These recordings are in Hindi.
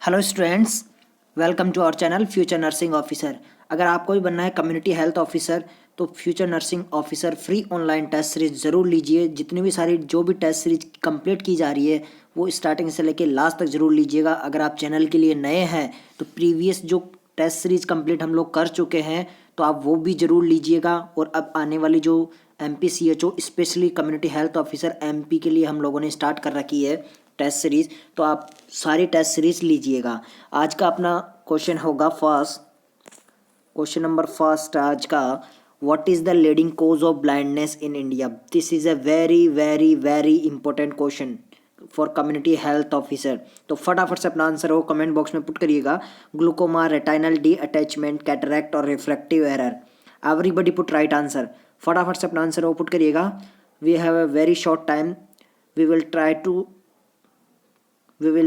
Hello students, welcome to our channel future nursing officer. अगर आपको भी बनना है कम्युनिटी हेल्थ ऑफिसर तो future nursing officer free online test series ज़रूर लीजिए। जितनी भी सारी जो भी टेस्ट सीरीज कंप्लीट की जा रही है वो स्टार्टिंग से लेके लास्ट तक ज़रूर लीजिएगा। अगर आप चैनल के लिए नए हैं तो प्रीवियस जो टेस्ट सीरीज कंप्लीट हम लोग कर चुके हैं तो आप वो भी ज़रूर लीजिएगा। और अब आने वाली जो MPCHO specially community health officer MP के लिए हम लोगों ने स्टार्ट कर रखी है टेस्ट सीरीज, तो आप सारी टेस्ट सीरीज लीजिएगा। आज का अपना क्वेश्चन होगा क्वेश्चन नंबर फर्स्ट आज का, what is the leading cause of blindness in India. This is a very very very important question for community health officer. तो फटाफट से अपना आंसर हो कमेंट बॉक्स में पुट करिएगा। Glaucoma, retinal detachment, cataract और refractive error. Everybody put right answer. फटाफट से अपना आंसर हो पुट करिएगा। We have a very short time, we will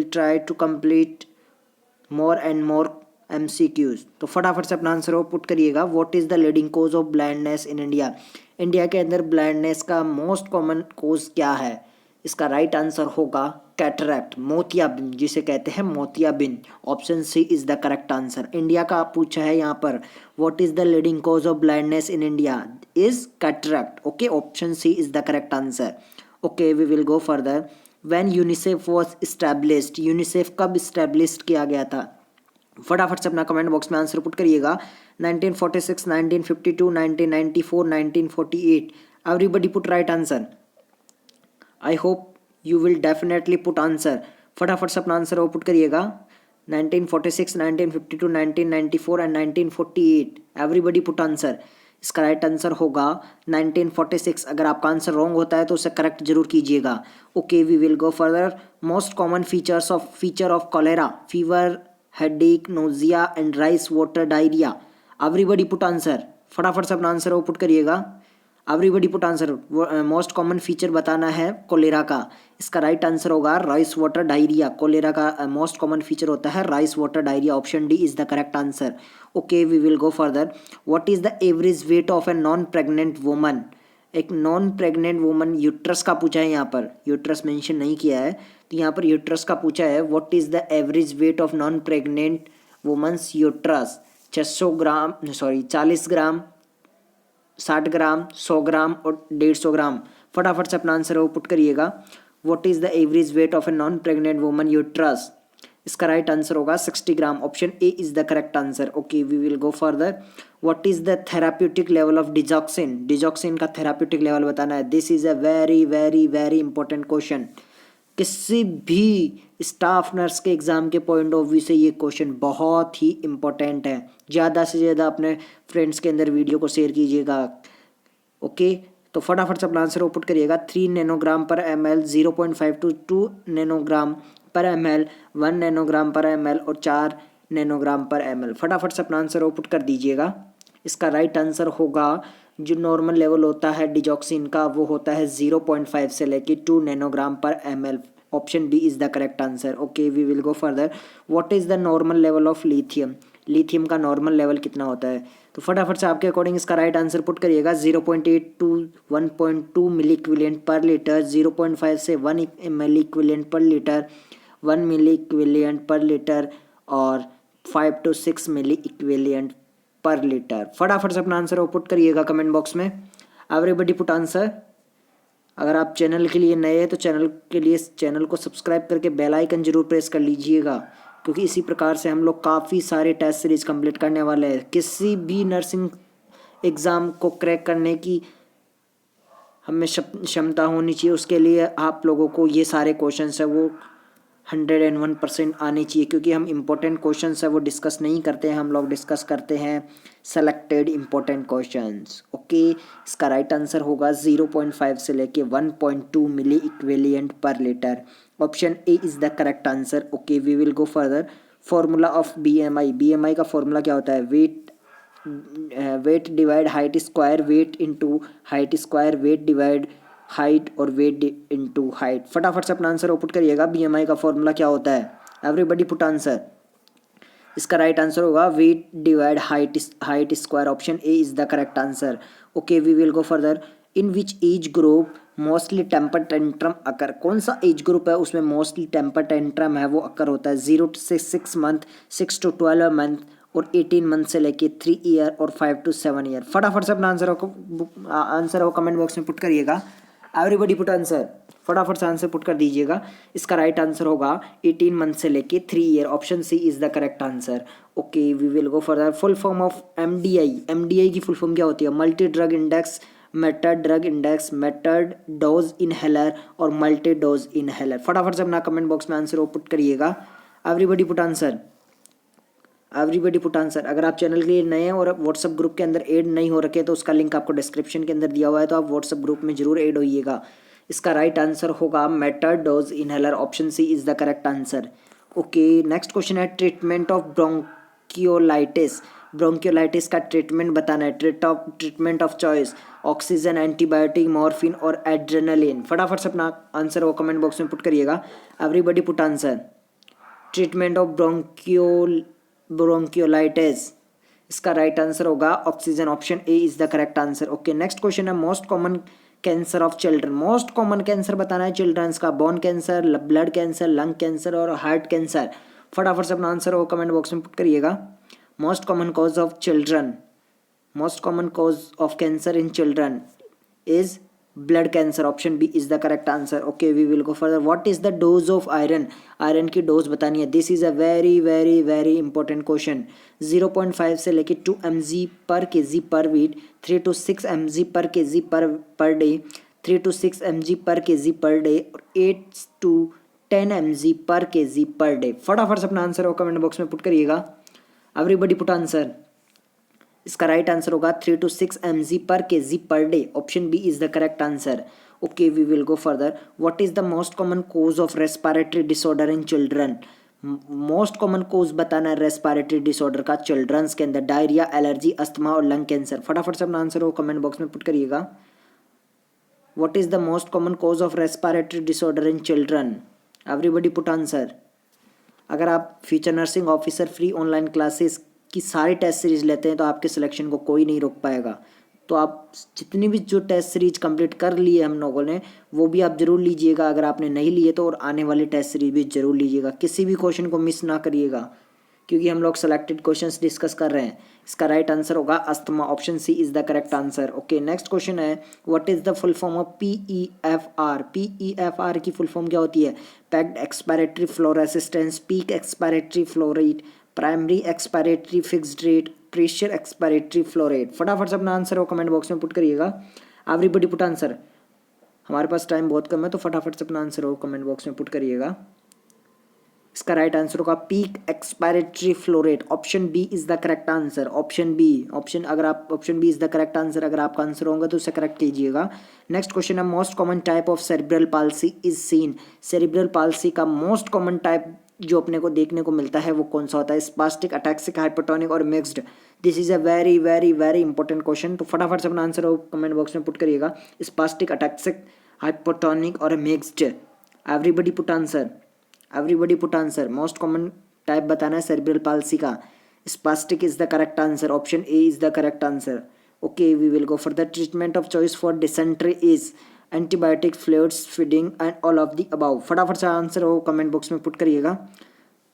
try to complete more and more MCQs। तो फटाफट से अपना आंसर हो पुट करिएगा। What is the leading cause of blindness in India. India के अंदर ब्लाइंडनेस का मोस्ट कॉमन कोज क्या है। इसका राइट आंसर होगा कैटरैक्ट, मोतियाबिंद, जिसे कहते हैं मोतियाबिंद। Option C is the correct answer. India का पूछा है यहाँ पर what is the leading cause of blindness in India is cataract. Okay, option C is the correct answer. Okay, we will go further. When UNICEF was established, UNICEF कब इस्टेब्लिश्ड किया गया था। फटाफट से अपना कमेंट बॉक्स में आंसर पुट करिएगा। 1946, 1952, 1994, 1948। Everybody put right answer. I hope you will definitely put answer. फटाफट से अपना आंसर पुट करिएगा। 1946, 1952, 1994 एंड 1948। Everybody put answer. इसका राइट आंसर होगा 1946। अगर आपका आंसर रॉन्ग होता है तो उसे करेक्ट जरूर कीजिएगा। Okay, we will go further. Most common feature of cholera, fever, headache, nausea and rice water diarrhoea. Everybody put answer. फटाफट से अपना आंसर पुट करिएगा। Everybody put answer. Most common feature बताना है कोलेरा का। इसका राइट आंसर होगा राइस वाटर डायरिया। कोलेरा का मोस्ट कॉमन फीचर होता है rice water diarrhoea. Option D is the correct answer. Okay, we will go further. What is the average weight of a non pregnant woman. एक नॉन प्रेग्नेंट वुमन, यूट्रस का पूछा है यहाँ पर, यूट्रस मेंशन नहीं किया है तो यहाँ पर यूट्रस का पूछा है। What is the average weight of non pregnant woman's uterus. 600 gram, 40 gram, 60 gram, 100 gram और 150 ग्राम। फटाफट से अपना आंसर पुट करिएगा। What is the average weight of a non pregnant woman uterus. इसका राइट आंसर होगा 60 gram. Option A is the correct answer. Okay, we will go further. What is the therapeutic level of digoxin. Digoxin का थेराप्यूटिक लेवल बताना है। This is a very very very important question. किसी भी स्टाफ नर्स के एग्जाम के पॉइंट ऑफ व्यू से ये क्वेश्चन बहुत ही इंपॉर्टेंट है। ज़्यादा से ज़्यादा अपने फ्रेंड्स के अंदर वीडियो को शेयर कीजिएगा। ओके, तो फटाफट से अपना आंसर पुट करिएगा। 3 nanogram per ml, 0.5 to 2 nanogram per ml, 1 nanogram per ml और 4 नैनोग्राम पर ml। फटाफट से अपना आंसर पुट कर दीजिएगा। इसका राइट आंसर होगा जो नॉर्मल लेवल होता है डिजॉक्सिन का वो होता है 0.5 से लेके 2 nanogram per ml। Option D is the correct answer. Okay, we will go further. What is the normal level of lithium. Lithium का नॉर्मल लेवल कितना होता है। तो फटाफट से आपके अकॉर्डिंग इसका राइट आंसर पुट करिएगा। 0.8 टू 1.2 मिली इक्विवेलेंट पर लीटर, 0.5 से 1 मिली इक्विवेलेंट पर लीटर, 1 मिली इक्विवेलेंट पर लीटर और 5 to 6 मिली इक्विवेलेंट पर लीटर। फटाफट से अपना आंसर पुट करिएगा कमेंट बॉक्स में। Everybody put answer. अगर आप चैनल के लिए नए हैं तो चैनल को सब्सक्राइब करके बेल आइकन जरूर प्रेस कर लीजिएगा, क्योंकि इसी प्रकार से हम लोग काफ़ी सारे टेस्ट सीरीज कंप्लीट करने वाले हैं। किसी भी नर्सिंग एग्ज़ाम को क्रैक करने की हमें क्षमता होनी चाहिए। उसके लिए आप लोगों को ये सारे क्वेश्चंस है वो 101% आने चाहिए, क्योंकि हम इम्पोर्टेंट क्वेश्चंस है वो डिस्कस नहीं करते हैं, हम लोग डिस्कस करते हैं सेलेक्टेड इम्पोर्टेंट क्वेश्चंस। ओके, इसका राइट आंसर होगा 0.5 से लेके 1.2 मिली इक्विवेलेंट पर litre. Option A is the correct answer. Okay, we will go further. Formula of BMI। BMI का फॉर्मूला क्या होता है। Weight divide height square weight into height square weight divide height और वेट इंटू हाइट। फटाफट से अपना आंसर पुट करिएगा। BMI का फॉर्मूला क्या होता है। Everybody put answer. इसका राइट आंसर होगा weight divide height square. Option A is the correct answer. Okay, we will go further. In which age group mostly temper tantrum occur, कौन सा एज ग्रुप है उसमें मोस्टली टेम्पर टेंट्रम है वो अकर होता है? 0 to 6 मंथ, 6 to 12 मंथ और 18 मंथ से लेके 3 ईयर और 5 to 7 ईयर। फटाफट से अपना आंसर हो कमेंट बॉक्स में पुट करिएगा। एवरीबडी पुट आंसर, फटाफट से आंसर पुट कर दीजिएगा। इसका राइट आंसर होगा 18 मंथ से लेके 3 year, option C is the correct answer. Okay, we will go for the full form of MDI. MDI की फुल फॉर्म क्या होती है? Multi drug index, meter drug index, meter dose inhaler और मल्टी डोज इनहेलर। फटाफट से अपना कमेंट बॉक्स में आंसर पुट करिएगा। Everybody put answer, everybody put answer. अगर आप चैनल के लिए नए हैं और व्हाट्सअप ग्रुप के अंदर ऐड नहीं हो रखे तो उसका लिंक आपको डिस्क्रिप्शन के अंदर दिया हुआ है, तो आप व्हाट्सअप ग्रुप में जरूर ऐड होइएगा। इसका राइट आंसर होगा meter dose inhaler, option C is the correct answer. Okay, next question है ट्रीटमेंट ऑफ ब्रोंकियोलाइटिस। ब्रोंकियोलाइटिस का ट्रीटमेंट बताना है। Treatment of choice oxygen, antibiotic, morphine और एड्रेनालिन। फटाफट से अपना आंसर वो कमेंट बॉक्स में पुट करिएगा। Everybody put answer. Treatment of bronchiolitis, इसका राइट आंसर होगा oxygen, option A is the correct answer. Okay, next question है most common cancer of children. Most common cancer बताना है चिल्ड्रंस का। Bone cancer, blood cancer, lung cancer और हार्ट कैंसर। फटाफट से अपना आंसर वो कमेंट बॉक्स में पुट करिएगा। Most common cause of children, most common cause of cancer in children is blood cancer, option B is the correct answer. Okay, we will go further. What is the dose of iron? Iron की डोज बतानी है। This is a very very very important question. 0.5 से लेके 2 mg per kg per weight, 3 to 6 mg per kg per day, 3 to 6 mg per kg per day और 8 to 10 mg per kg per day. फटाफट से अपना आंसर वो कमेंट बॉक्स में पुट करिएगा। Everybody put answer. इसका राइट आंसर होगा 3 to 6 mg per kg per day, option B is the correct answer. Okay, we will go further. What is the most common cause of respiratory disorder in children? Most common cause बताना है रेस्पिरेटरी डिसऑर्डर का चिल्ड्रंस के अंदर। डायरिया, एलर्जी, अस्थमा और लंग कैंसर। फटाफट से अपना आंसर वो कमेंट बॉक्स में पुट करिएगा। What is the most common cause of respiratory disorder in children? Everybody put answer. अगर आप future nursing officer free online classes की सारी टेस्ट सीरीज लेते हैं तो आपके सिलेक्शन को कोई नहीं रोक पाएगा। तो आप जितनी भी जो टेस्ट सीरीज कंप्लीट कर ली है हम लोगों ने, वो भी आप जरूर लीजिएगा। अगर आपने नहीं लिए तो और आने वाली टेस्ट सीरीज भी जरूर लीजिएगा। किसी भी क्वेश्चन को मिस ना करिएगा क्योंकि हम लोग सेलेक्टेड क्वेश्चंस डिस्कस कर रहे हैं। इसका राइट आंसर होगा asthma, option C is the correct answer. Okay, next question है what is the full form of PEFR? PEFR की फुल फॉर्म क्या होती है? Packed expiratory flow resistance, peak expiratory flow rate, primary expiratory fixed rate, pressure expiratory flow rate. फटाफट से अपना आंसर वो कमेंट बॉक्स में पुट करिएगा। Everybody put answer. हमारे पास टाइम बहुत कम है तो फटाफट से अपना आंसर वो कमेंट बॉक्स में पुट करिएगा। इसका राइट आंसर होगा peak expiratory flow rate, option B is the correct answer. Option B, option B is the correct answer. अगर आपका आंसर होगा तो उसे करेक्ट कीजिएगा। नेक्स्ट क्वेश्चन है most common type of cerebral palsy is seen. Cerebral palsy का मोस्ट कॉमन टाइप जो अपने को देखने को मिलता है वो कौन सा होता है? स्पास्टिक, अटैक्सिक, हाइपोटोनिक और mixed. This is a very very very important question. तो फटाफट से अपना आंसर कमेंट बॉक्स में पुट करिएगा। स्पास्टिक, अटैक्सिक, हाइपोटोनिक और mixed. Everybody put answer. Everybody put answer. Most common type बताना है सेरिब्रल पाल्सी का। Spastic is the correct answer, option A is the correct answer. Okay, we will go for the treatment of choice for dysentery is antibiotic, fluids, feeding and all of the above. फटाफट से आंसर वो कमेंट बॉक्स में पुट करिएगा।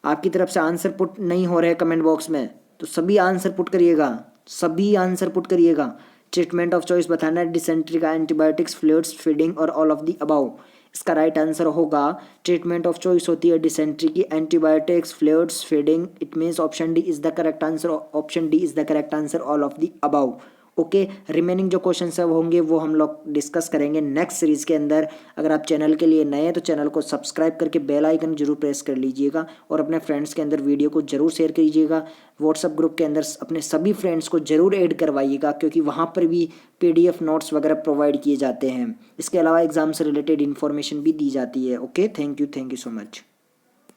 आपकी तरफ से आंसर पुट नहीं हो रहे कमेंट बॉक्स में तो सभी आंसर पुट करिएगा, सभी आंसर पुट करिएगा। ट्रीटमेंट ऑफ चॉइस बताना है डिसेंट्री का, एंटीबायोटिक्स, फ्लूइड्स, फीडिंग और ऑल ऑफ द अबाउ। इसका राइट आंसर होगा ट्रीटमेंट ऑफ चॉइस होती है डिसेंट्री की, antibiotics, fluids, feeding. It means option D is the correct answer, option D is the correct answer, all of the above. Okay, remaining जो क्वेश्चन सब होंगे वो हम लोग डिस्कस करेंगे नेक्स्ट सीरीज़ के अंदर। अगर आप चैनल के लिए नए हैं तो चैनल को सब्सक्राइब करके बेल आइकन जरूर प्रेस कर लीजिएगा और अपने फ्रेंड्स के अंदर वीडियो को जरूर शेयर कीजिएगा। व्हाट्सअप ग्रुप के अंदर अपने सभी फ्रेंड्स को जरूर ऐड करवाइएगा क्योंकि वहाँ पर भी PDF नोट्स वगैरह प्रोवाइड किए जाते हैं। इसके अलावा एग्जाम से रिलेटेड इन्फॉर्मेशन भी दी जाती है। Okay, thank you so much.